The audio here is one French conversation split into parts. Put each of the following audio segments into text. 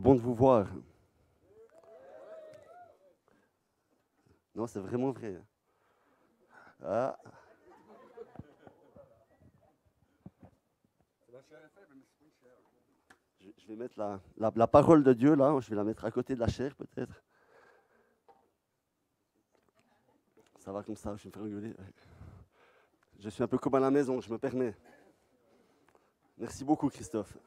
bon de vous voir. Non, c'est vraiment vrai. Ah. Je vais mettre la parole de Dieu là, je vais la mettre à côté de la chair peut-être. Ça va comme ça, je vais me faire engueuler. Je suis un peu comme à la maison, je me permets. Merci beaucoup Christophe.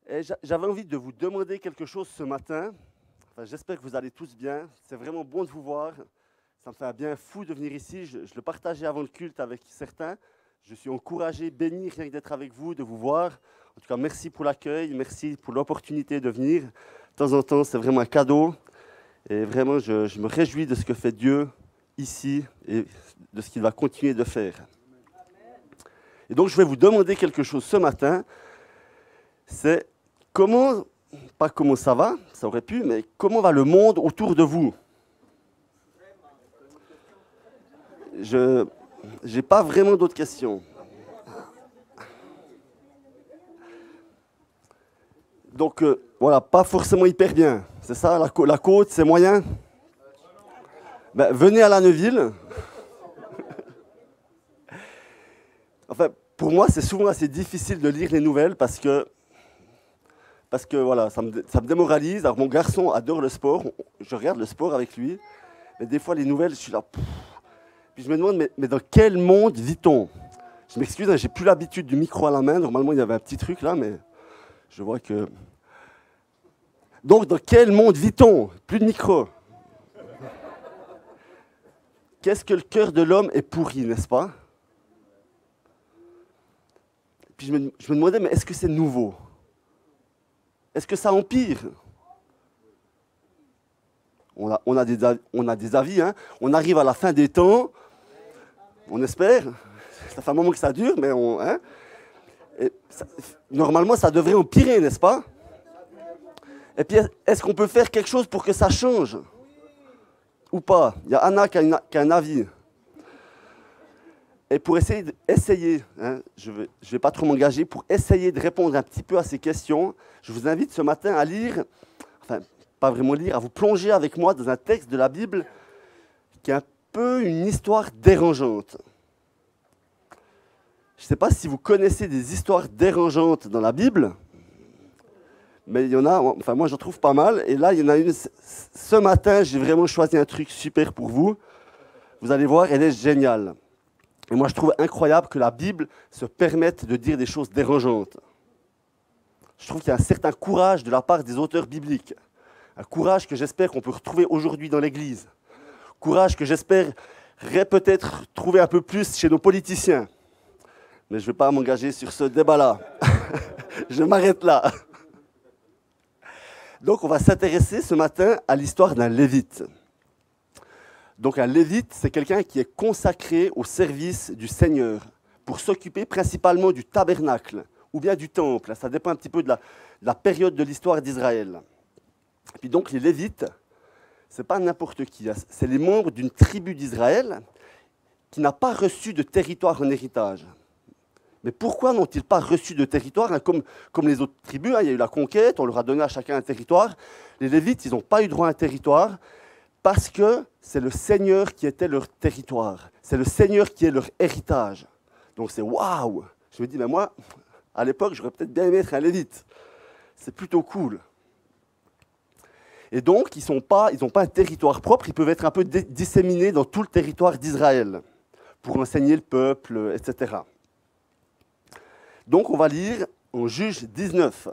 Et j'avais envie de vous demander quelque chose ce matin. Enfin, j'espère que vous allez tous bien. C'est vraiment bon de vous voir. Ça me fait un bien fou de venir ici. Je le partageais avant le culte avec certains. Je suis encouragé, béni rien que d'être avec vous, de vous voir. En tout cas, merci pour l'accueil, merci pour l'opportunité de venir. De temps en temps, c'est vraiment un cadeau. Et vraiment, je me réjouis de ce que fait Dieu ici et de ce qu'il va continuer de faire. Et donc, je vais vous demander quelque chose ce matin. C'est comment, pas comment ça va, ça aurait pu, mais comment va le monde autour de vous? Je n'ai pas vraiment d'autres questions. Donc, voilà, pas forcément hyper bien. C'est ça, la côte, c'est moyen? Ben, venez à la Neuville. Enfin, pour moi, c'est souvent assez difficile de lire les nouvelles parce que voilà, ça me démoralise. Alors, mon garçon adore le sport. Je regarde le sport avec lui. Mais des fois, les nouvelles, je suis là. Puis je me demande, mais dans quel monde vit-on? Je m'excuse, hein, j'ai plus l'habitude du micro à la main. Normalement, il y avait un petit truc là, mais je vois que... Donc, dans quel monde vit-on? Plus de micro. Qu'est-ce que le cœur de l'homme est pourri, n'est-ce pas? Puis je me demandais, mais est-ce que c'est nouveau? Est-ce que ça empire? On a des avis, hein? On arrive à la fin des temps, on espère. Ça fait un moment que ça dure, mais hein? Normalement, ça devrait empirer, n'est-ce pas? Et puis, est-ce qu'on peut faire quelque chose pour que ça change? Ou pas? Il y a Anna qui a un avis. Et pour essayer, hein, je vais pas trop m'engager, pour essayer de répondre un petit peu à ces questions, je vous invite ce matin à lire, enfin, pas vraiment lire, à vous plonger avec moi dans un texte de la Bible qui est un peu une histoire dérangeante. Je ne sais pas si vous connaissez des histoires dérangeantes dans la Bible, mais il y en a, enfin moi j'en trouve pas mal, et là il y en a une, ce matin j'ai vraiment choisi un truc super pour vous. Vous allez voir, elle est géniale. Et moi je trouve incroyable que la Bible se permette de dire des choses dérangeantes. Je trouve qu'il y a un certain courage de la part des auteurs bibliques. Un courage que j'espère qu'on peut retrouver aujourd'hui dans l'Église. Courage que j'espérerais peut-être trouver un peu plus chez nos politiciens. Mais je ne vais pas m'engager sur ce débat-là. Je m'arrête là. Donc on va s'intéresser ce matin à l'histoire d'un lévite. Donc un lévite, c'est quelqu'un qui est consacré au service du Seigneur, pour s'occuper principalement du tabernacle, ou bien du temple. Ça dépend un petit peu de la période de l'histoire d'Israël. Et puis donc les Lévites, ce n'est pas n'importe qui, c'est les membres d'une tribu d'Israël qui n'a pas reçu de territoire en héritage. Mais pourquoi n'ont-ils pas reçu de territoire? Comme les autres tribus, il y a eu la conquête, on leur a donné à chacun un territoire. Les Lévites, ils n'ont pas eu droit à un territoire parce que c'est le Seigneur qui était leur territoire. C'est le Seigneur qui est leur héritage. Donc c'est waouh! Je me dis, mais moi, à l'époque, j'aurais peut-être bien aimé être un Lévite. C'est plutôt cool. Et donc, ils n'ont pas un territoire propre, ils peuvent être un peu disséminés dans tout le territoire d'Israël pour enseigner le peuple, etc. Donc, on va lire en Juge 19.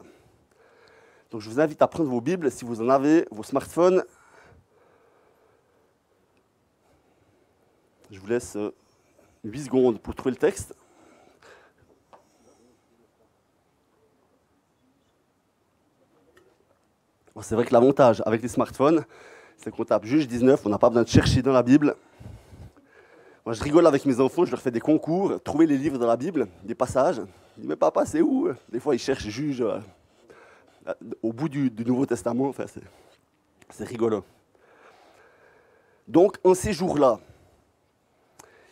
Donc, je vous invite à prendre vos Bibles, si vous en avez, vos smartphones. Je vous laisse 8 secondes pour trouver le texte. Bon, c'est vrai que l'avantage avec les smartphones, c'est qu'on tape Juge 19, on n'a pas besoin de chercher dans la Bible. Moi, je rigole avec mes enfants, je leur fais des concours, trouver les livres dans la Bible, des passages. Je dis, mais papa, c'est où? Des fois, ils cherchent Juge au bout du Nouveau Testament. Enfin, c'est rigolo. Donc, en ces jours-là,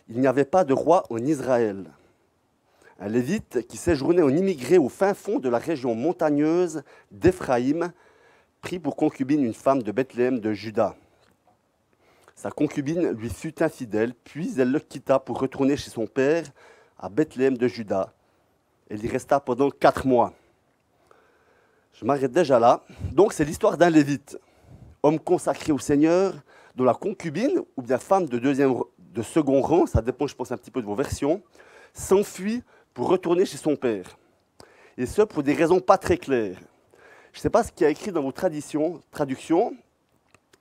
il n'y avait pas de roi en Israël. Un lévite qui séjournait en immigré au fin fond de la région montagneuse d'Éphraïm, prit pour concubine une femme de Bethléem de Juda. Sa concubine lui fut infidèle, puis elle le quitta pour retourner chez son père à Bethléem de Juda. Elle y resta pendant 4 mois. Je m'arrête déjà là. Donc c'est l'histoire d'un lévite, homme consacré au Seigneur, dont la concubine, ou bien femme de second rang, ça dépend je pense un petit peu de vos versions, s'enfuit pour retourner chez son père. Et ce, pour des raisons pas très claires. Je ne sais pas ce qu'il y a écrit dans vos traductions,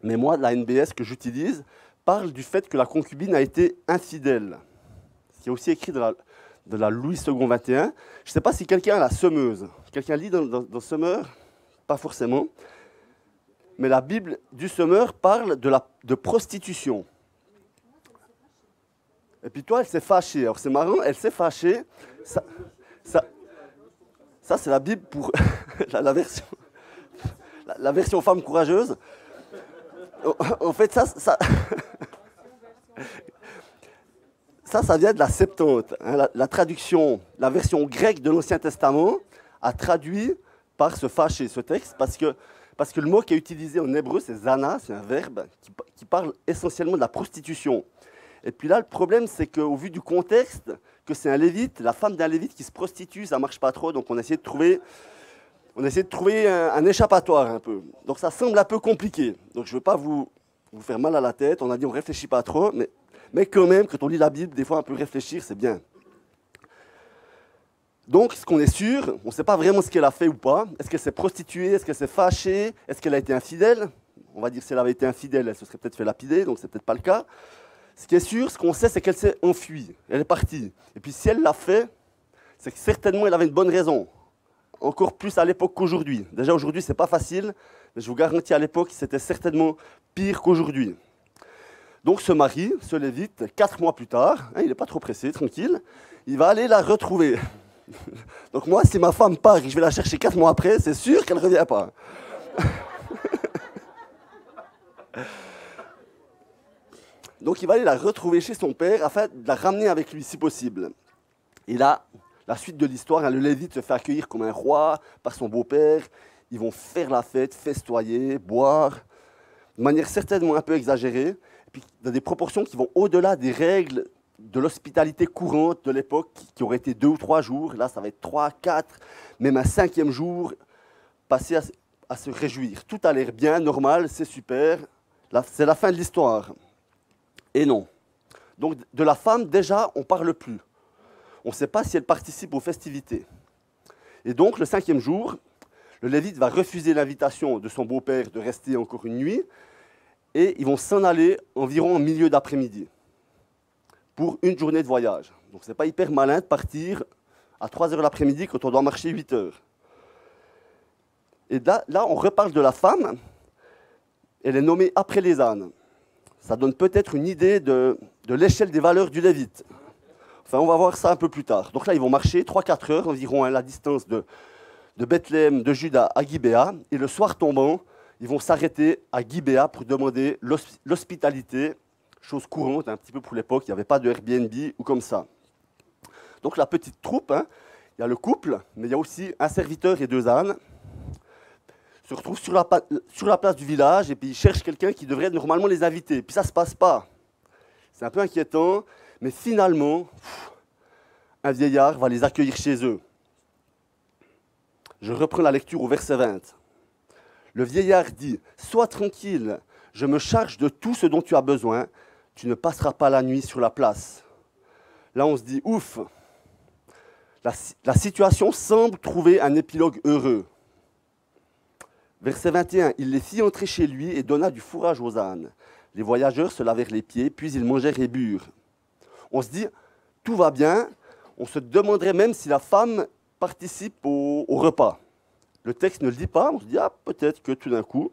mais moi, la NBS que j'utilise parle du fait que la concubine a été infidèle. Ce qui est aussi écrit dans la Louis II 21. Je ne sais pas si quelqu'un a la Semeuse. Quelqu'un lit dans Semeur? Pas forcément. Mais la Bible du Semeur parle de prostitution. Et puis toi, elle s'est fâchée. Alors c'est marrant, elle s'est fâchée. Ça c'est la Bible pour la version femme courageuse. En fait, ça vient de la Septante. Hein, la traduction, la version grecque de l'Ancien Testament a traduit par se fâcher ce texte parce que le mot qui est utilisé en hébreu, c'est zana, c'est un verbe qui parle essentiellement de la prostitution. Et puis là, le problème, c'est qu'au vu du contexte, que c'est un lévite, la femme d'un lévite qui se prostitue, ça ne marche pas trop, donc on a essayé de trouver un échappatoire un peu. Donc ça semble un peu compliqué. Donc je ne veux pas vous faire mal à la tête, on a dit on ne réfléchit pas trop, mais quand même, quand on lit la Bible, des fois un peu réfléchir, c'est bien. Donc ce qu'on est sûr, on ne sait pas vraiment ce qu'elle a fait ou pas. Est-ce qu'elle s'est prostituée, est-ce qu'elle s'est fâchée, est-ce qu'elle a été infidèle? On va dire que si elle avait été infidèle, elle se serait peut-être fait lapider, donc c'est peut-être pas le cas. Ce qui est sûr, ce qu'on sait, c'est qu'elle s'est enfuie, elle est partie. Et puis si elle l'a fait, c'est que certainement elle avait une bonne raison. Encore plus à l'époque qu'aujourd'hui. Déjà aujourd'hui, ce n'est pas facile, mais je vous garantis à l'époque, c'était certainement pire qu'aujourd'hui. Donc ce mari, ce lévite, 4 mois plus tard, hein, il n'est pas trop pressé, tranquille, il va aller la retrouver. Donc moi, si ma femme part et que je vais la chercher 4 mois après, c'est sûr qu'elle ne revient pas. Donc il va aller la retrouver chez son père afin de la ramener avec lui si possible. Et là, la suite de l'histoire, hein, le lévite se fait accueillir comme un roi par son beau-père. Ils vont faire la fête, festoyer, boire, de manière certainement un peu exagérée, et puis dans des proportions qui vont au-delà des règles de l'hospitalité courante de l'époque, qui aurait été 2 ou 3 jours. Là, ça va être 3, 4, même un 5e jour, passer à se réjouir. Tout a l'air bien, normal, c'est super. C'est la fin de l'histoire. Et non. Donc de la femme, déjà, on ne parle plus. On ne sait pas si elle participe aux festivités. Et donc, le 5e jour, le lévite va refuser l'invitation de son beau-père de rester encore une nuit, et ils vont s'en aller environ au milieu d'après-midi, pour une journée de voyage. Donc, ce n'est pas hyper malin de partir à 3 heures l'après-midi quand on doit marcher 8 heures. Et là, on reparle de la femme. Elle est nommée après les ânes. Ça donne peut-être une idée de l'échelle des valeurs du lévite. Enfin, on va voir ça un peu plus tard. Donc là, ils vont marcher 3-4 heures environ à la distance de Bethléem, de Juda à Gibéa. Et le soir tombant, ils vont s'arrêter à Gibéa pour demander l'hospitalité, chose courante un petit peu pour l'époque. Il n'y avait pas de Airbnb ou comme ça. Donc la petite troupe, hein, il y a le couple, mais il y a aussi un serviteur et 2 ânes. Se retrouvent sur la place du village et puis ils cherchent quelqu'un qui devrait normalement les inviter. Puis ça ne se passe pas. C'est un peu inquiétant, mais finalement, un vieillard va les accueillir chez eux. Je reprends la lecture au verset 20. Le vieillard dit « Sois tranquille, je me charge de tout ce dont tu as besoin, tu ne passeras pas la nuit sur la place. » Là, on se dit « Ouf !» La situation semble trouver un épilogue heureux. Verset 21, il les fit entrer chez lui et donna du fourrage aux ânes. Les voyageurs se lavèrent les pieds, puis ils mangèrent et burent. On se dit, tout va bien. On se demanderait même si la femme participe au repas. Le texte ne le dit pas. On se dit, peut-être que tout d'un coup,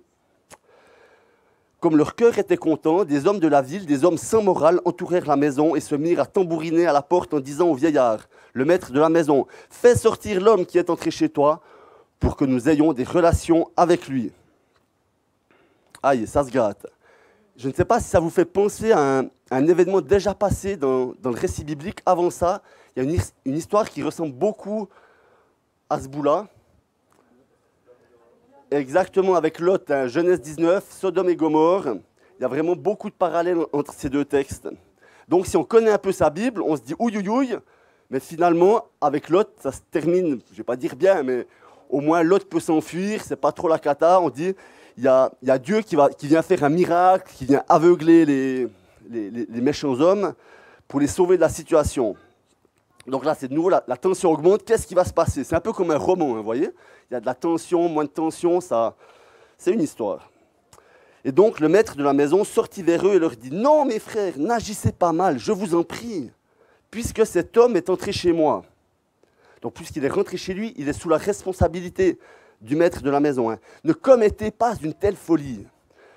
comme leur cœur était content, des hommes de la ville, des hommes sans morale, entourèrent la maison et se mirent à tambouriner à la porte en disant au vieillard, le maître de la maison, « Fais sortir l'homme qui est entré chez toi, pour que nous ayons des relations avec lui. » Aïe, ça se gratte. Je ne sais pas si ça vous fait penser à un événement déjà passé dans le récit biblique. Avant ça, il y a une histoire qui ressemble beaucoup à ce bout-là. Exactement, avec Lot, hein, Genèse 19, Sodome et Gomorrhe. Il y a vraiment beaucoup de parallèles entre ces deux textes. Donc si on connaît un peu sa Bible, on se dit ouïe ouïe ouïe, mais finalement, avec Lot, ça se termine, je ne vais pas dire bien, mais au moins Lot peut s'enfuir, c'est pas trop la cata. On dit, il y a Dieu qui vient faire un miracle, qui vient aveugler les méchants hommes pour les sauver de la situation. Donc là, c'est de nouveau, la tension augmente. Qu'est-ce qui va se passer? C'est un peu comme un roman, hein, vous voyez? Il y a de la tension, moins de tension, c'est une histoire. Et donc, le maître de la maison sortit vers eux et leur dit « Non, mes frères, n'agissez pas mal, je vous en prie, puisque cet homme est entré chez moi. » Donc, puisqu'il est rentré chez lui, il est sous la responsabilité du maître de la maison. Hein. « Ne commettez pas une telle folie.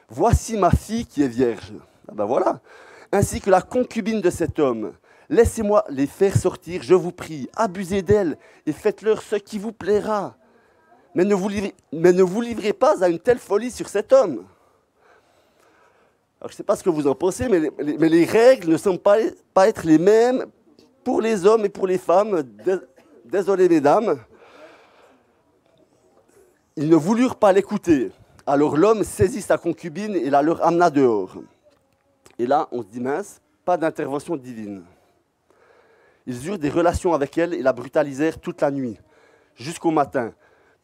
Voici ma fille qui est vierge. » Ah ben voilà. « Ainsi que la concubine de cet homme. Laissez-moi les faire sortir, je vous prie. Abusez d'elle et faites-leur ce qui vous plaira. Mais ne vous livrez pas à une telle folie sur cet homme. » Alors, je ne sais pas ce que vous en pensez, mais les règles ne semblent pas être les mêmes pour les hommes et pour les femmes. Désolé, mesdames. Ils ne voulurent pas l'écouter. Alors l'homme saisit sa concubine et la leur amena dehors. Et là, on se dit, mince, pas d'intervention divine. Ils eurent des relations avec elle et la brutalisèrent toute la nuit, jusqu'au matin.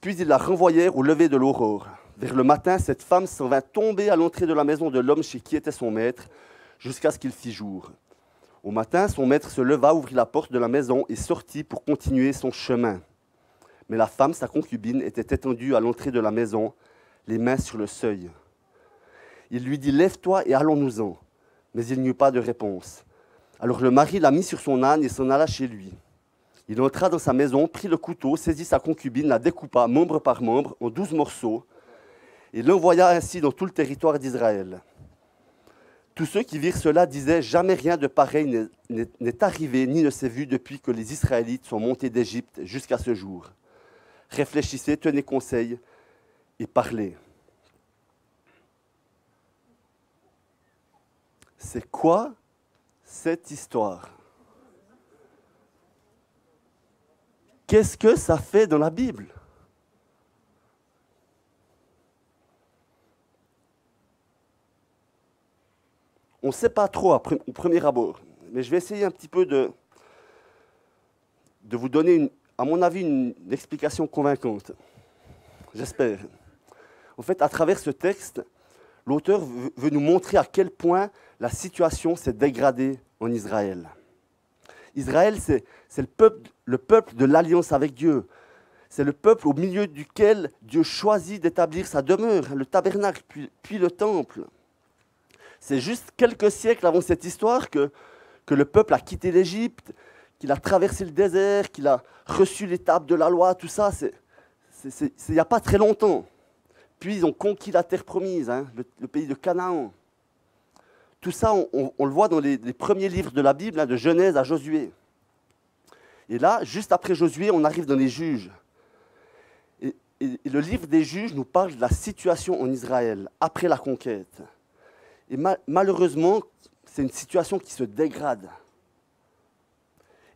Puis ils la renvoyèrent au lever de l'aurore. Vers le matin, cette femme s'en vint tomber à l'entrée de la maison de l'homme chez qui était son maître, jusqu'à ce qu'il fît jour. Au matin, son maître se leva, ouvrit la porte de la maison et sortit pour continuer son chemin. Mais la femme, sa concubine, était étendue à l'entrée de la maison, les mains sur le seuil. Il lui dit « Lève-toi et allons-nous-en ». Mais il n'y eut pas de réponse. Alors le mari la mit sur son âne et s'en alla chez lui. Il entra dans sa maison, prit le couteau, saisit sa concubine, la découpa membre par membre en 12 morceaux, et l'envoya ainsi dans tout le territoire d'Israël. Tous ceux qui virent cela disaient « Jamais rien de pareil n'est arrivé ni ne s'est vu depuis que les Israélites sont montés d'Égypte jusqu'à ce jour. Réfléchissez, tenez conseil et parlez. » C'est quoi cette histoire? Qu'est-ce que ça fait dans la Bible? On ne sait pas trop au premier abord, mais je vais essayer un petit peu de vous donner, à mon avis, une explication convaincante. J'espère. En fait, à travers ce texte, l'auteur veut nous montrer à quel point la situation s'est dégradée en Israël. Israël, c'est le peuple de l'alliance avec Dieu. C'est le peuple au milieu duquel Dieu choisit d'établir sa demeure, le tabernacle, puis le temple. C'est juste quelques siècles avant cette histoire que le peuple a quitté l'Égypte, qu'il a traversé le désert, qu'il a reçu les tables de la loi, tout ça, il n'y a pas très longtemps. Puis ils ont conquis la terre promise, hein, le pays de Canaan. Tout ça, on le voit dans les premiers livres de la Bible, hein, de Genèse à Josué. Et là, juste après Josué, on arrive dans les Juges. Et le livre des Juges nous parle de la situation en Israël, après la conquête. Et malheureusement, c'est une situation qui se dégrade.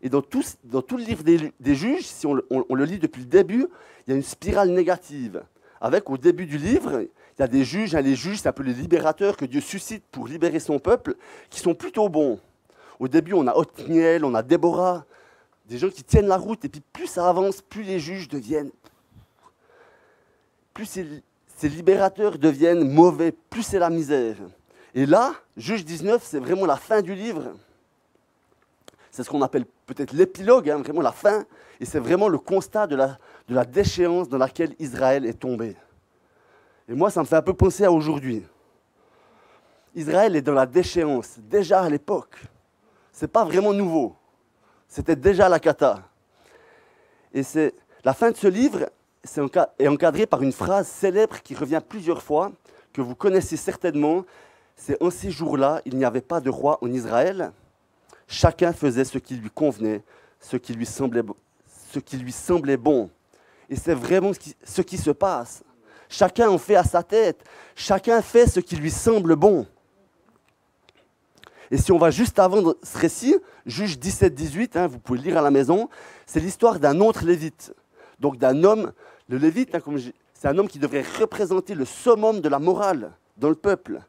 Et dans tout le livre des Juges, si on le lit depuis le début, il y a une spirale négative. Avec, au début du livre, il y a des juges. Hein, les juges, c'est un peu les libérateurs que Dieu suscite pour libérer son peuple, qui sont plutôt bons. Au début, on a Othniel, on a Déborah, des gens qui tiennent la route. Et puis plus ça avance, plus les juges deviennent... Plus ces libérateurs deviennent mauvais, plus c'est la misère. Et là, Juge 19, c'est vraiment la fin du livre. C'est ce qu'on appelle peut-être l'épilogue, hein, vraiment la fin. Et c'est vraiment le constat de la déchéance dans laquelle Israël est tombé. Et moi, ça me fait un peu penser à aujourd'hui. Israël est dans la déchéance, déjà à l'époque. Ce n'est pas vraiment nouveau. C'était déjà la cata. Et la fin de ce livre est encadrée par une phrase célèbre qui revient plusieurs fois, que vous connaissez certainement. C'est « En ces jours-là, il n'y avait pas de roi en Israël. Chacun faisait ce qui lui convenait, ce qui lui semblait bon. » Et c'est vraiment ce qui se passe. Chacun en fait à sa tête. Chacun fait ce qui lui semble bon. Et si on va juste avant ce récit, Juge 17-18, vous pouvez le lire à la maison, c'est l'histoire d'un autre lévite. Donc d'un homme, le lévite, c'est un homme qui devrait représenter le summum de la morale dans le peuple.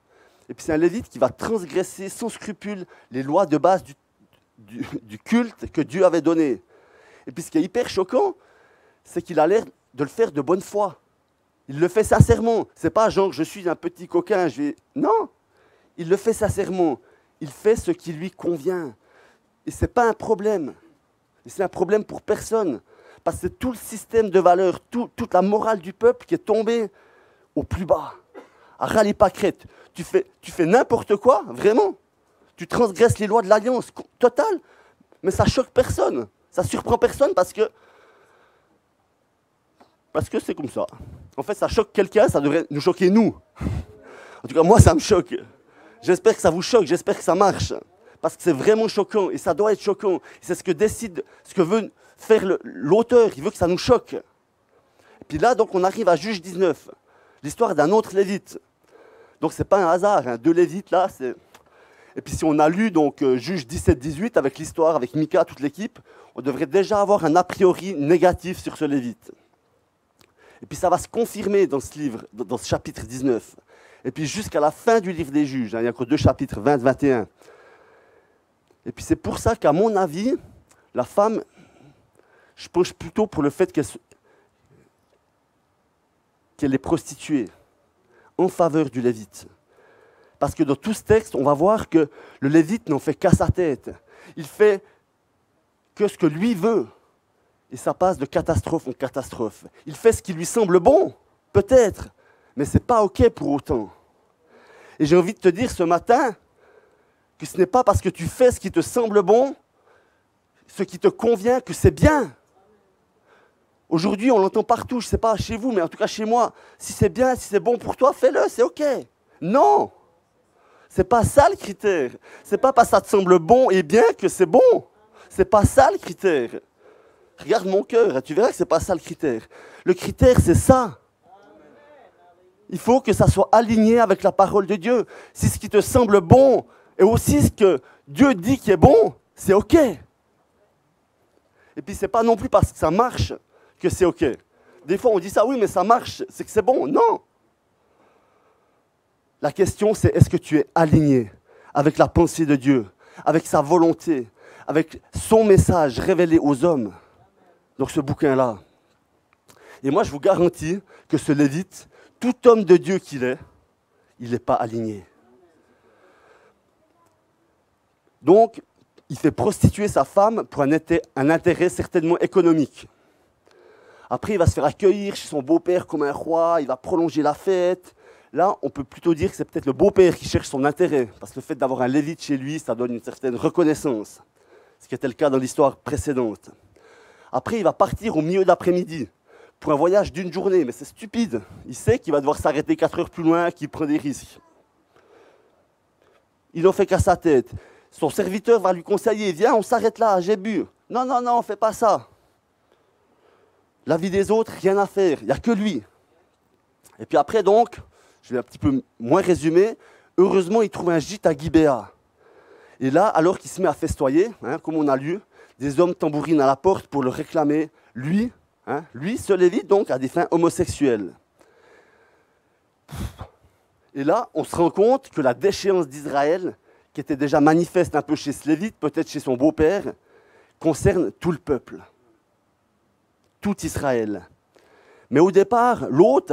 Et puis c'est un lévite qui va transgresser sans scrupule les lois de base du culte que Dieu avait donné. Et puis ce qui est hyper choquant, c'est qu'il a l'air de le faire de bonne foi. Il le fait sincèrement. C'est pas genre je suis un petit coquin, Non, il le fait sincèrement. Il fait ce qui lui convient. Et ce n'est pas un problème. Et c'est un problème pour personne. Parce que c'est tout le système de valeurs, toute la morale du peuple qui est tombée au plus bas. À ras les pâquerettes. Tu fais n'importe quoi, vraiment. Tu transgresses les lois de l'alliance totale. Mais ça choque personne. Ça surprend personne parce que c'est comme ça. En fait, ça choque quelqu'un, ça devrait nous choquer nous. En tout cas, moi, ça me choque. J'espère que ça vous choque, j'espère que ça marche. Parce que c'est vraiment choquant, et ça doit être choquant. C'est ce que veut faire l'auteur, il veut que ça nous choque. Et puis là, donc, on arrive à Juge 19, l'histoire d'un autre lévite. Donc, ce n'est pas un hasard, deux lévites, là, c'est... Et puis si on a lu donc Juge 17-18 avec l'histoire, avec Mika, toute l'équipe, on devrait déjà avoir un a priori négatif sur ce lévite. Et puis ça va se confirmer dans ce livre, dans ce chapitre 19. Et puis jusqu'à la fin du livre des Juges, il n'y a que 2 chapitres, 20-21. Et puis c'est pour ça qu'à mon avis, la femme, je penche plutôt pour le fait qu'elle est prostituée en faveur du lévite. Parce que dans tout ce texte, on va voir que le lévite n'en fait qu'à sa tête. Il fait que ce que lui veut. Et ça passe de catastrophe en catastrophe. Il fait ce qui lui semble bon, peut-être, mais ce n'est pas OK pour autant. Et j'ai envie de te dire ce matin que ce n'est pas parce que tu fais ce qui te semble bon, ce qui te convient, que c'est bien. Aujourd'hui, on l'entend partout, je ne sais pas chez vous, mais en tout cas chez moi. Si c'est bien, si c'est bon pour toi, fais-le, c'est OK. Non, ce n'est pas ça le critère. Ce n'est pas parce que ça te semble bon et bien que c'est bon. Ce n'est pas ça le critère. Regarde mon cœur, et tu verras que ce n'est pas ça le critère. Le critère, c'est ça. Il faut que ça soit aligné avec la parole de Dieu. Si ce qui te semble bon et aussi ce que Dieu dit qui est bon, c'est OK. Et puis, ce n'est pas non plus parce que ça marche que c'est OK. Des fois, on dit ça, oui, mais ça marche, c'est que c'est bon. Non. La question, c'est est-ce que tu es aligné avec la pensée de Dieu, avec sa volonté, avec son message révélé aux hommes dans ce bouquin-là. Et moi, je vous garantis que ce Lévite, tout homme de Dieu qu'il est, il n'est pas aligné. Donc, il fait prostituer sa femme pour un intérêt certainement économique. Après, il va se faire accueillir chez son beau-père comme un roi, il va prolonger la fête. Là, on peut plutôt dire que c'est peut-être le beau-père qui cherche son intérêt, parce que le fait d'avoir un Lévite chez lui, ça donne une certaine reconnaissance, ce qui était le cas dans l'histoire précédente. Après, il va partir au milieu d'après-midi pour un voyage d'une journée, mais c'est stupide. Il sait qu'il va devoir s'arrêter 4 heures plus loin, qu'il prend des risques. Il n'en fait qu'à sa tête. Son serviteur va lui conseiller, viens, on s'arrête là, j'ai bu. Non, non, non, on ne fait pas ça. La vie des autres, rien à faire, il n'y a que lui. Et puis après, donc, je vais un petit peu moins résumer, heureusement, il trouve un gîte à Gibéa. Et là, alors qu'il se met à festoyer, comme on a lu, des hommes tambourinent à la porte pour le réclamer. Lui, ce Lévite, donc, à des fins homosexuelles. Et là, on se rend compte que la déchéance d'Israël, qui était déjà manifeste un peu chez ce Lévite, peut-être chez son beau-père, concerne tout le peuple. Tout Israël. Mais au départ, l'hôte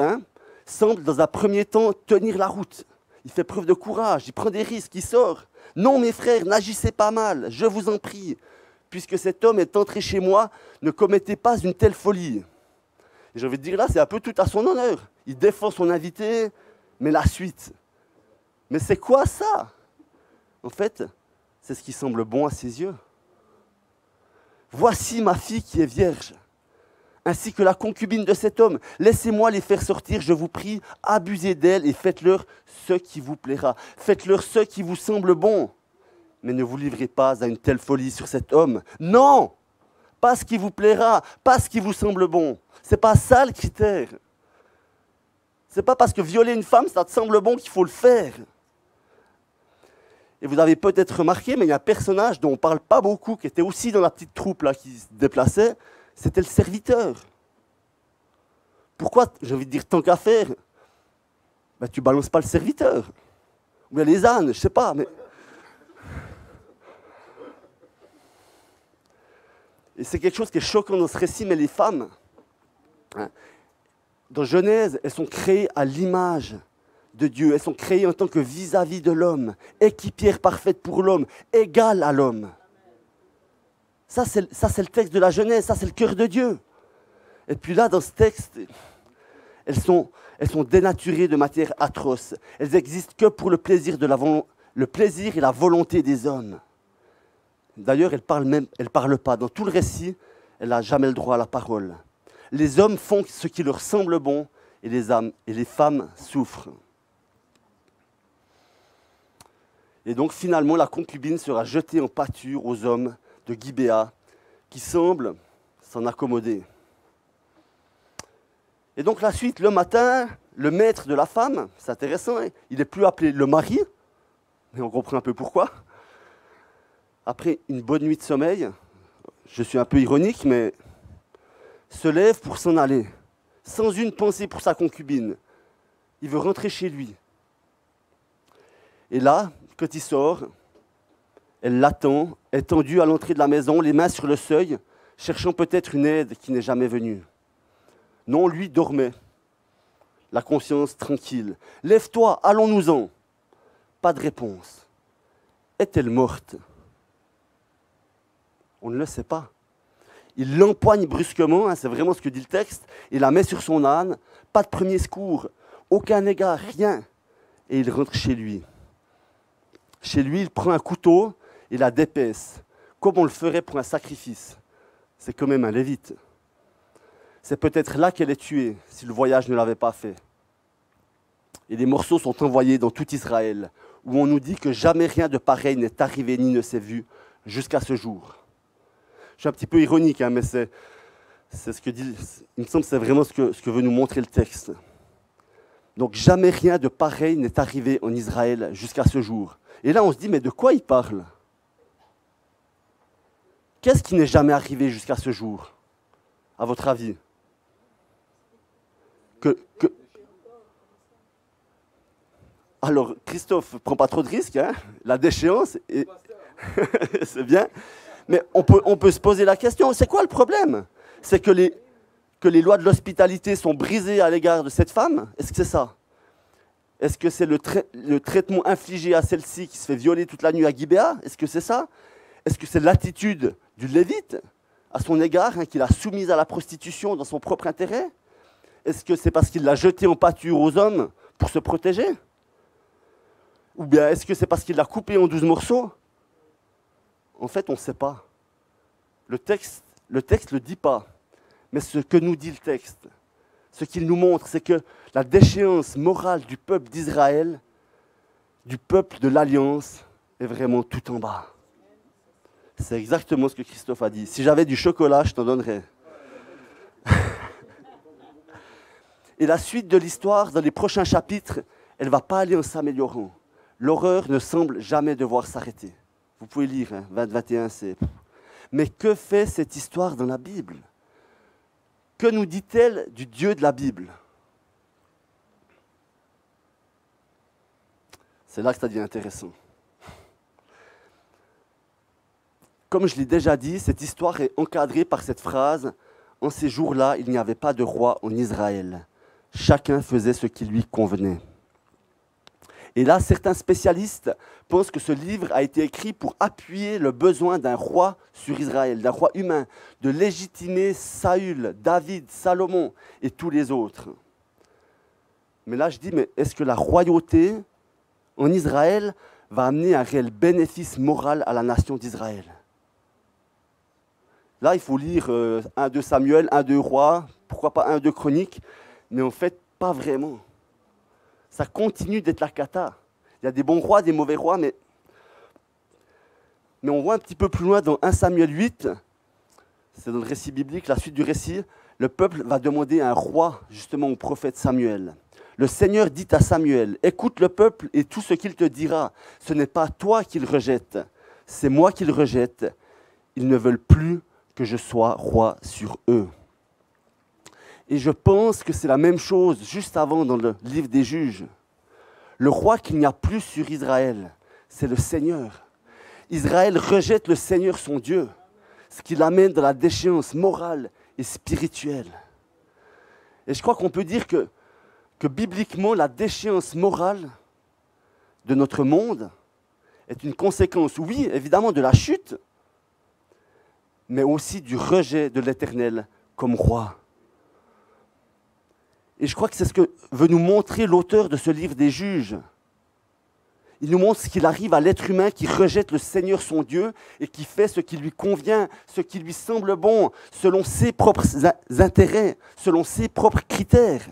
semble, dans un premier temps, tenir la route. Il fait preuve de courage, il prend des risques, il sort. Non, mes frères, n'agissez pas mal, je vous en prie. Puisque cet homme est entré chez moi, ne commettez pas une telle folie. Et j'ai envie de dire là, c'est un peu tout à son honneur. Il défend son invité, mais la suite. Mais c'est quoi ça? En fait, c'est ce qui semble bon à ses yeux. Voici ma fille qui est vierge, ainsi que la concubine de cet homme. Laissez-moi les faire sortir, je vous prie, abusez d'elle et faites-leur ce qui vous plaira. Faites-leur ce qui vous semble bon. Mais ne vous livrez pas à une telle folie sur cet homme. Non, pas ce qui vous plaira, pas ce qui vous semble bon. Ce n'est pas ça le critère. Ce n'est pas parce que violer une femme, ça te semble bon qu'il faut le faire. Et vous avez peut-être remarqué, mais il y a un personnage dont on ne parle pas beaucoup, qui était aussi dans la petite troupe là, qui se déplaçait, c'était le serviteur. Pourquoi, j'ai envie de dire, tant qu'à faire, ben, tu ne balances pas le serviteur. Ou bien les ânes, je ne sais pas. Mais... Et c'est quelque chose qui est choquant dans ce récit, mais les femmes, hein, dans Genèse, elles sont créées à l'image de Dieu. Elles sont créées en tant que vis-à-vis de l'homme, équipière parfaite pour l'homme, égale à l'homme. Ça, c'est le texte de la Genèse, ça, c'est le cœur de Dieu. Et puis là, dans ce texte, elles sont dénaturées de matière atroce. Elles n'existent que pour le plaisir et la volonté des hommes. D'ailleurs, elle ne parle pas. Dans tout le récit, elle n'a jamais le droit à la parole. Les hommes font ce qui leur semble bon et les femmes souffrent. Et donc finalement, la concubine sera jetée en pâture aux hommes de Gibéa qui semblent s'en accommoder. Et donc la suite, le matin, le maître de la femme, c'est intéressant, hein, il n'est plus appelé le mari, mais on comprend un peu pourquoi. Après une bonne nuit de sommeil, je suis un peu ironique, mais se lève pour s'en aller, sans une pensée pour sa concubine. Il veut rentrer chez lui. Et là, quand il sort, elle l'attend, étendue à l'entrée de la maison, les mains sur le seuil, cherchant peut-être une aide qui n'est jamais venue. Non, lui dormait, la conscience tranquille. « Lève-toi, allons-nous-en » Pas de réponse. Est-elle morte? On ne le sait pas. Il l'empoigne brusquement, hein, c'est vraiment ce que dit le texte, il la met sur son âne, pas de premier secours, aucun égard, rien. Et il rentre chez lui. Chez lui, il prend un couteau et la dépaisse, comme on le ferait pour un sacrifice. C'est quand même un lévite. C'est peut-être là qu'elle est tuée, si le voyage ne l'avait pas fait. Et les morceaux sont envoyés dans tout Israël, où on nous dit que jamais rien de pareil n'est arrivé ni ne s'est vu jusqu'à ce jour. Je suis un petit peu ironique, hein, mais c'est ce que dit, il me semble que c'est vraiment ce que veut nous montrer le texte. Donc jamais rien de pareil n'est arrivé en Israël jusqu'à ce jour. Et là on se dit, mais de quoi il parle? Qu'est-ce qui n'est jamais arrivé jusqu'à ce jour, à votre avis? Alors, Christophe, ne prends pas trop de risques, hein, la déchéance, c'est bien, mais on peut se poser la question, c'est quoi le problème? C'est que les lois de l'hospitalité sont brisées à l'égard de cette femme? Est-ce que c'est ça? Est-ce que c'est le traitement infligé à celle-ci qui se fait violer toute la nuit à Gibéa? Est-ce que c'est ça? Est-ce que c'est l'attitude du Lévite à son égard, hein, qu'il a soumise à la prostitution dans son propre intérêt? Est-ce que c'est parce qu'il l'a jetée en pâture aux hommes pour se protéger? Ou bien est-ce que c'est parce qu'il l'a coupée en 12 morceaux? En fait, on ne sait pas. Le texte ne le dit pas. Mais ce que nous dit le texte, ce qu'il nous montre, c'est que la déchéance morale du peuple d'Israël, du peuple de l'Alliance, est vraiment tout en bas. C'est exactement ce que Christophe a dit. Si j'avais du chocolat, je t'en donnerais. Et la suite de l'histoire, dans les prochains chapitres, elle ne va pas aller en s'améliorant. L'horreur ne semble jamais devoir s'arrêter. Vous pouvez lire, hein, 20-21, c'est... Mais que fait cette histoire dans la Bible? Que nous dit-elle du Dieu de la Bible? C'est là que ça devient intéressant. Comme je l'ai déjà dit, cette histoire est encadrée par cette phrase « En ces jours-là, il n'y avait pas de roi en Israël. Chacun faisait ce qui lui convenait. » Et là, certains spécialistes pensent que ce livre a été écrit pour appuyer le besoin d'un roi sur Israël, d'un roi humain, de légitimer Saül, David, Salomon et tous les autres. Mais là, je dis, mais est-ce que la royauté en Israël va amener un réel bénéfice moral à la nation d'Israël? Là, il faut lire 1-2 Samuel, 1-2 Rois, pourquoi pas 1-2 Chroniques, mais en fait, pas vraiment. Ça continue d'être la cata. Il y a des bons rois, des mauvais rois, mais on voit un petit peu plus loin dans 1 Samuel 8, c'est dans le récit biblique, la suite du récit, le peuple va demander un roi, justement, au prophète Samuel. le Seigneur dit à Samuel, « Écoute le peuple et tout ce qu'il te dira. Ce n'est pas toi qu'il rejette, c'est moi qu'il rejette. Ils ne veulent plus que je sois roi sur eux. » Et je pense que c'est la même chose juste avant dans le livre des Juges. Le roi qu'il n'y a plus sur Israël, c'est le Seigneur. Israël rejette le Seigneur son Dieu, ce qui l'amène dans la déchéance morale et spirituelle. Et je crois qu'on peut dire que bibliquement, la déchéance morale de notre monde est une conséquence, oui, évidemment, de la chute, mais aussi du rejet de l'Éternel comme roi. Et je crois que c'est ce que veut nous montrer l'auteur de ce livre des Juges. Il nous montre ce qu'il arrive à l'être humain qui rejette le Seigneur son Dieu et qui fait ce qui lui convient, ce qui lui semble bon, selon ses propres intérêts, selon ses propres critères.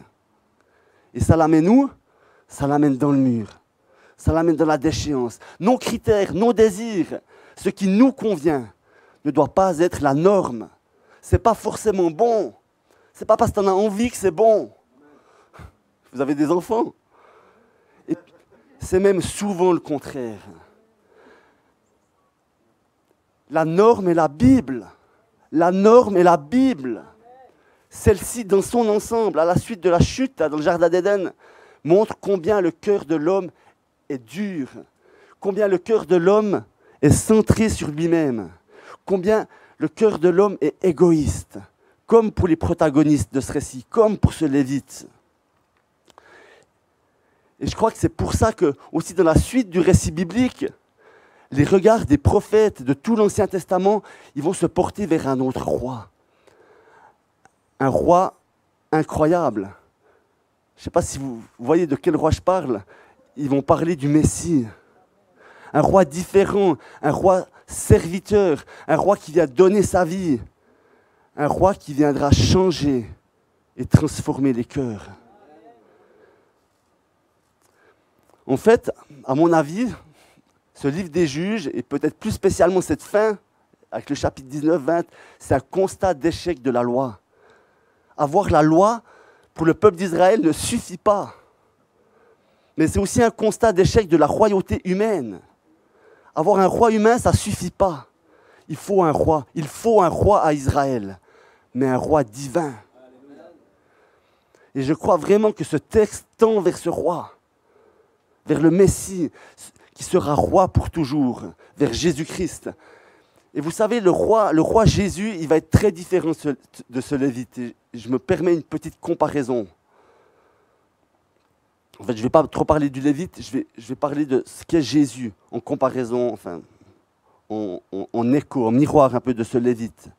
Et ça l'amène où? Ça l'amène dans le mur. Ça l'amène dans la déchéance. Nos critères, nos désirs, ce qui nous convient, ne doit pas être la norme. Ce n'est pas forcément bon. Ce n'est pas parce que tu en as envie que c'est bon. Vous avez des enfants? Et c'est même souvent le contraire. La norme est la Bible. La norme est la Bible. Celle-ci, dans son ensemble, à la suite de la chute dans le Jardin d'Éden, montre combien le cœur de l'homme est dur, combien le cœur de l'homme est centré sur lui-même, combien le cœur de l'homme est égoïste, comme pour les protagonistes de ce récit, comme pour ce Lévite. Et je crois que c'est pour ça que, aussi dans la suite du récit biblique, les regards des prophètes de tout l'Ancien Testament, ils vont se porter vers un autre roi. Un roi incroyable. Je ne sais pas si vous voyez de quel roi je parle. Ils vont parler du Messie. Un roi différent, un roi serviteur, un roi qui vient donner sa vie. Un roi qui viendra changer et transformer les cœurs. En fait, à mon avis, ce livre des Juges, et peut-être plus spécialement cette fin, avec le chapitre 19-20, c'est un constat d'échec de la loi. Avoir la loi pour le peuple d'Israël ne suffit pas. Mais c'est aussi un constat d'échec de la royauté humaine. Avoir un roi humain, ça ne suffit pas. Il faut un roi à Israël, mais un roi divin. Et je crois vraiment que ce texte tend vers ce roi, vers le Messie, qui sera roi pour toujours, vers Jésus-Christ. Et vous savez, le roi Jésus, il va être très différent de ce Lévite. Et je me permets une petite comparaison. En fait, je ne vais pas trop parler du Lévite, je vais parler de ce qu'est Jésus, en comparaison, enfin, en écho, en miroir un peu de ce Lévite.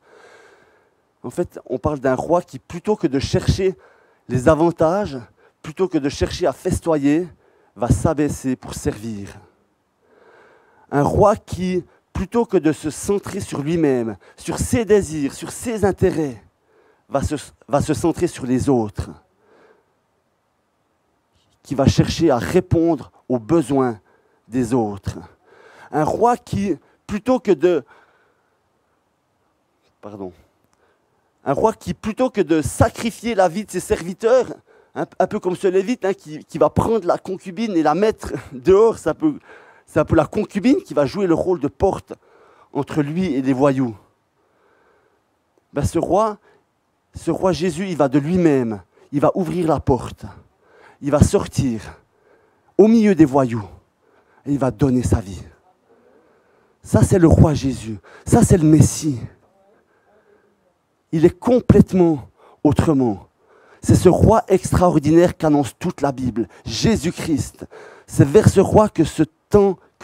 En fait, on parle d'un roi qui, plutôt que de chercher les avantages, plutôt que de chercher à festoyer, va s'abaisser pour servir. Un roi qui, plutôt que de se centrer sur lui-même, sur ses désirs, sur ses intérêts, va se centrer sur les autres, qui va chercher à répondre aux besoins des autres. Un roi qui, plutôt que de sacrifier la vie de ses serviteurs, un peu comme ce Lévite qui va prendre la concubine et la mettre dehors, c'est un peu la concubine qui va jouer le rôle de porte entre lui et les voyous. Ben, ce roi Jésus, il va de lui-même, il va ouvrir la porte, il va sortir au milieu des voyous et il va donner sa vie. Ça, c'est le roi Jésus, ça, c'est le Messie. Il est complètement autrement. C'est ce roi extraordinaire qu'annonce toute la Bible, Jésus-Christ. C'est vers ce roi que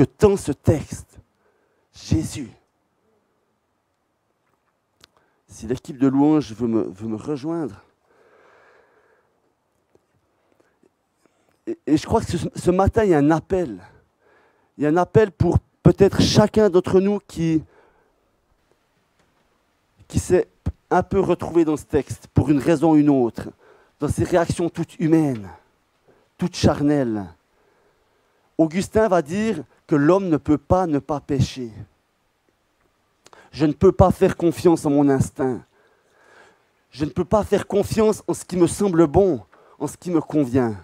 tend ce texte. Jésus. Si l'équipe de louange veut me rejoindre. Et je crois que ce matin, il y a un appel. Il y a un appel pour peut-être chacun d'entre nous qui s'est un peu retrouvé dans ce texte, pour une raison ou une autre, dans ses réactions toutes humaines, toutes charnelles. Augustin va dire que l'homme ne peut pas ne pas pécher. Je ne peux pas faire confiance en mon instinct. Je ne peux pas faire confiance en ce qui me semble bon, en ce qui me convient.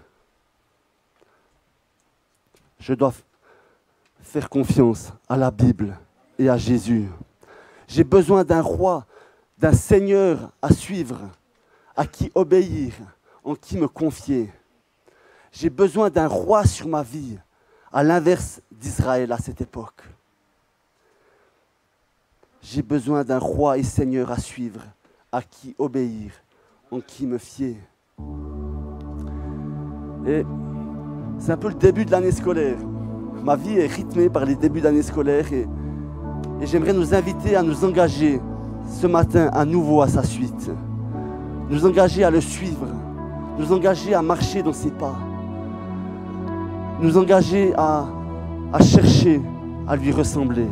Je dois faire confiance à la Bible et à Jésus. J'ai besoin d'un roi, d'un Seigneur à suivre, à qui obéir, en qui me confier. J'ai besoin d'un roi sur ma vie, à l'inverse d'Israël à cette époque. J'ai besoin d'un roi et Seigneur à suivre, à qui obéir, en qui me fier. Et c'est un peu le début de l'année scolaire. Ma vie est rythmée par les débuts d'année scolaire et j'aimerais nous inviter à nous engager ce matin à nouveau à sa suite. Nous engager à le suivre, nous engager à marcher dans ses pas, nous engager à chercher à lui ressembler.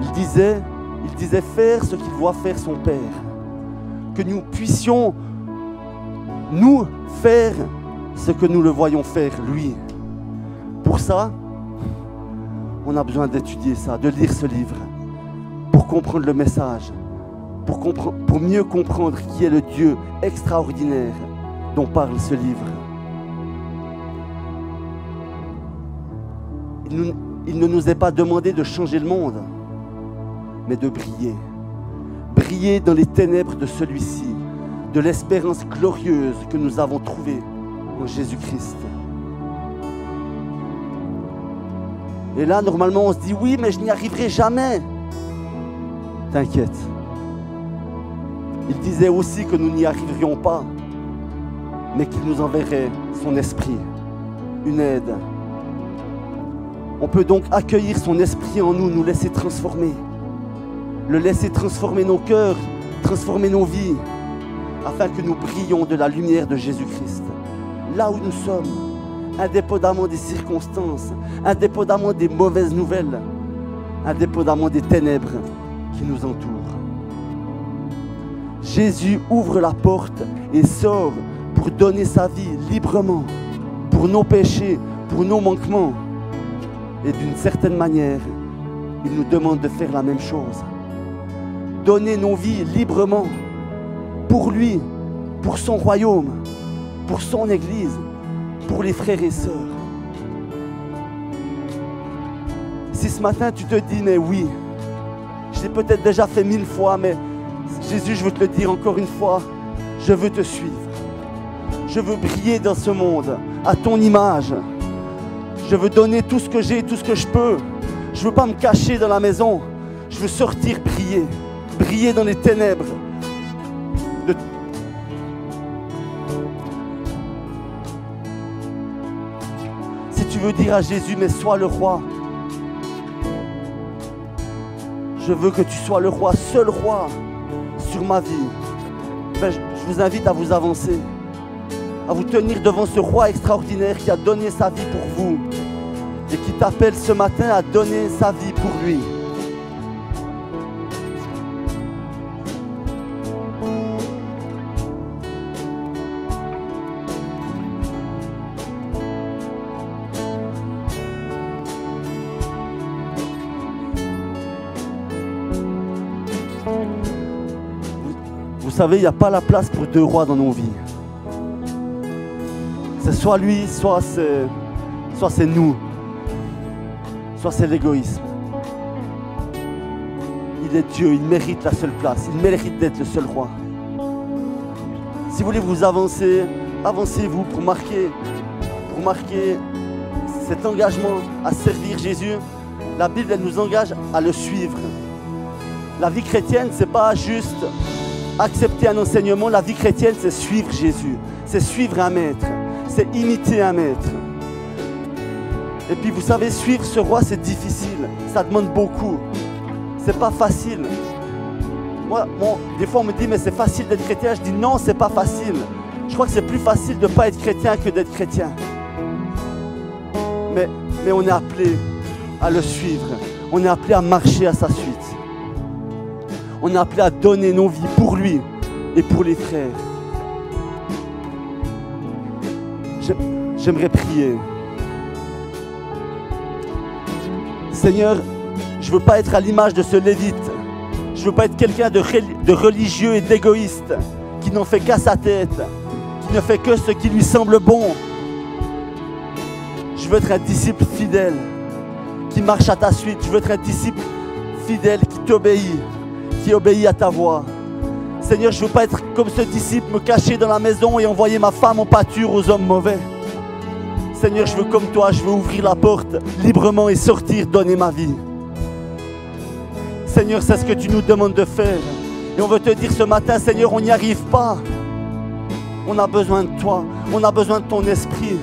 Il disait faire ce qu'il voit faire son Père, que nous puissions nous faire ce que nous le voyons faire lui. Pour ça, on a besoin d'étudier ça, de lire ce livre, pour comprendre le message, pour mieux comprendre qui est le Dieu extraordinaire dont parle ce livre. Il ne nous est pas demandé de changer le monde, mais de briller. Briller dans les ténèbres de celui-ci, de l'espérance glorieuse que nous avons trouvée en Jésus-Christ. Et là, normalement, on se dit, oui, mais je n'y arriverai jamais. T'inquiète. Il disait aussi que nous n'y arriverions pas, mais qu'il nous enverrait son esprit, une aide. On peut donc accueillir son esprit en nous, nous laisser transformer. Le laisser transformer nos cœurs, transformer nos vies, afin que nous brillions de la lumière de Jésus-Christ. Là où nous sommes, indépendamment des circonstances, indépendamment des mauvaises nouvelles, indépendamment des ténèbres qui nous entourent. Jésus ouvre la porte et sort pour donner sa vie librement, pour nos péchés, pour nos manquements. Et d'une certaine manière, il nous demande de faire la même chose. Donner nos vies librement pour lui, pour son royaume, pour son Église, pour les frères et sœurs. Si ce matin tu te dis, mais oui, je l'ai peut-être déjà fait 1000 fois, mais Jésus, je veux te le dire encore une fois, je veux te suivre. Je veux briller dans ce monde, à ton image. Je veux donner tout ce que j'ai, tout ce que je peux. Je ne veux pas me cacher dans la maison. Je veux sortir briller, briller dans les ténèbres. Si tu veux dire à Jésus, mais sois le roi. Je veux que tu sois le roi, seul roi sur ma vie. Ben, je vous invite à vous avancer, à vous tenir devant ce roi extraordinaire qui a donné sa vie pour vous et qui t'appelle ce matin à donner sa vie pour lui. Vous savez, il n'y a pas la place pour deux rois dans nos vies. C'est soit lui, soit c'est nous. Soit c'est l'égoïsme. Il est Dieu, il mérite la seule place. Il mérite d'être le seul roi. Si vous voulez vous avancer, avancez-vous pour marquer cet engagement à servir Jésus. La Bible, elle nous engage à le suivre. La vie chrétienne, c'est pas juste accepter un enseignement. La vie chrétienne, c'est suivre Jésus. C'est suivre un maître. C'est imiter un maître. Et puis vous savez, suivre ce roi, c'est difficile. Ça demande beaucoup. C'est pas facile. Moi, des fois on me dit, mais c'est facile d'être chrétien. Je dis non, c'est pas facile. Je crois que c'est plus facile de ne pas être chrétien que d'être chrétien. Mais on est appelé à le suivre. On est appelé à marcher à sa suite. On est appelé à donner nos vies pour lui et pour les frères. J'aimerais prier. Seigneur, je ne veux pas être à l'image de ce Lévite. Je ne veux pas être quelqu'un de religieux et d'égoïste qui n'en fait qu'à sa tête, qui ne fait que ce qui lui semble bon. Je veux être un disciple fidèle qui marche à ta suite. Je veux être un disciple fidèle qui t'obéit, qui obéit à ta voix. Seigneur, je ne veux pas être comme ce disciple, me cacher dans la maison et envoyer ma femme en pâture aux hommes mauvais. Seigneur, je veux comme toi, je veux ouvrir la porte librement et sortir, donner ma vie. Seigneur, c'est ce que tu nous demandes de faire. Et on veut te dire ce matin, Seigneur, on n'y arrive pas. On a besoin de toi, on a besoin de ton esprit.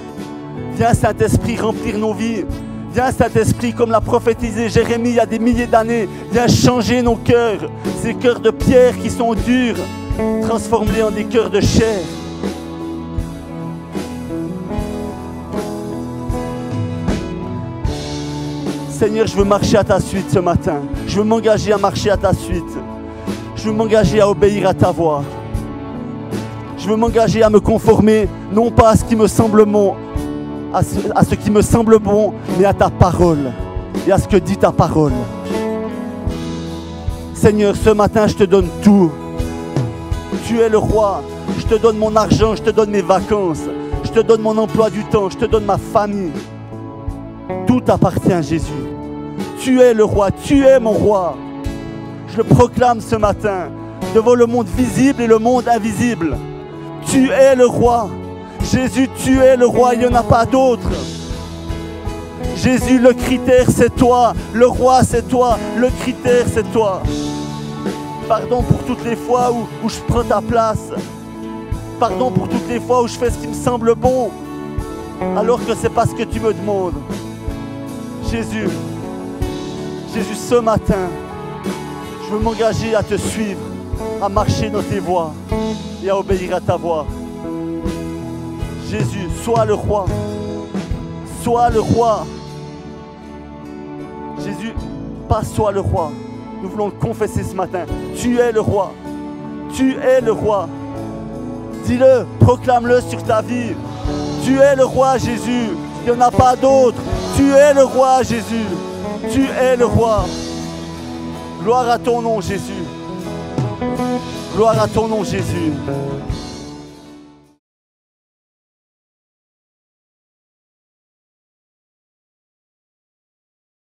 Viens, Saint-Esprit, remplir nos vies. Viens, Saint-Esprit, comme l'a prophétisé Jérémie il y a des milliers d'années. Viens changer nos cœurs, ces cœurs de pierre qui sont durs, transforme-les en des cœurs de chair. Seigneur, je veux marcher à ta suite ce matin. Je veux m'engager à marcher à ta suite. Je veux m'engager à obéir à ta voix. Je veux m'engager à me conformer, non pas à ce qui me semble bon, à ce qui me semble bon, mais à ta parole et à ce que dit ta parole. Seigneur, ce matin, je te donne tout. Tu es le roi. Je te donne mon argent, je te donne mes vacances. Je te donne mon emploi du temps, je te donne ma famille. Tout t'appartient, Jésus. Tu es le roi, tu es mon roi. Je le proclame ce matin devant le monde visible et le monde invisible. Tu es le roi. Jésus, tu es le roi, il n'y en a pas d'autre. Jésus, le critère, c'est toi. Le roi, c'est toi. Le critère, c'est toi. Pardon pour toutes les fois où je prends ta place. Pardon pour toutes les fois où je fais ce qui me semble bon, alors que ce n'est pas ce que tu me demandes. Jésus, ce matin, je veux m'engager à te suivre, à marcher dans tes voies et à obéir à ta voix. Jésus, sois le roi. Sois le roi. Jésus, pas sois le roi. Nous voulons le confesser ce matin. Tu es le roi. Tu es le roi. Dis-le, proclame-le sur ta vie. Tu es le roi, Jésus. Il n'y en a pas d'autre. Tu es le roi, Jésus. Tu es le roi. Gloire à ton nom, Jésus. Gloire à ton nom, Jésus.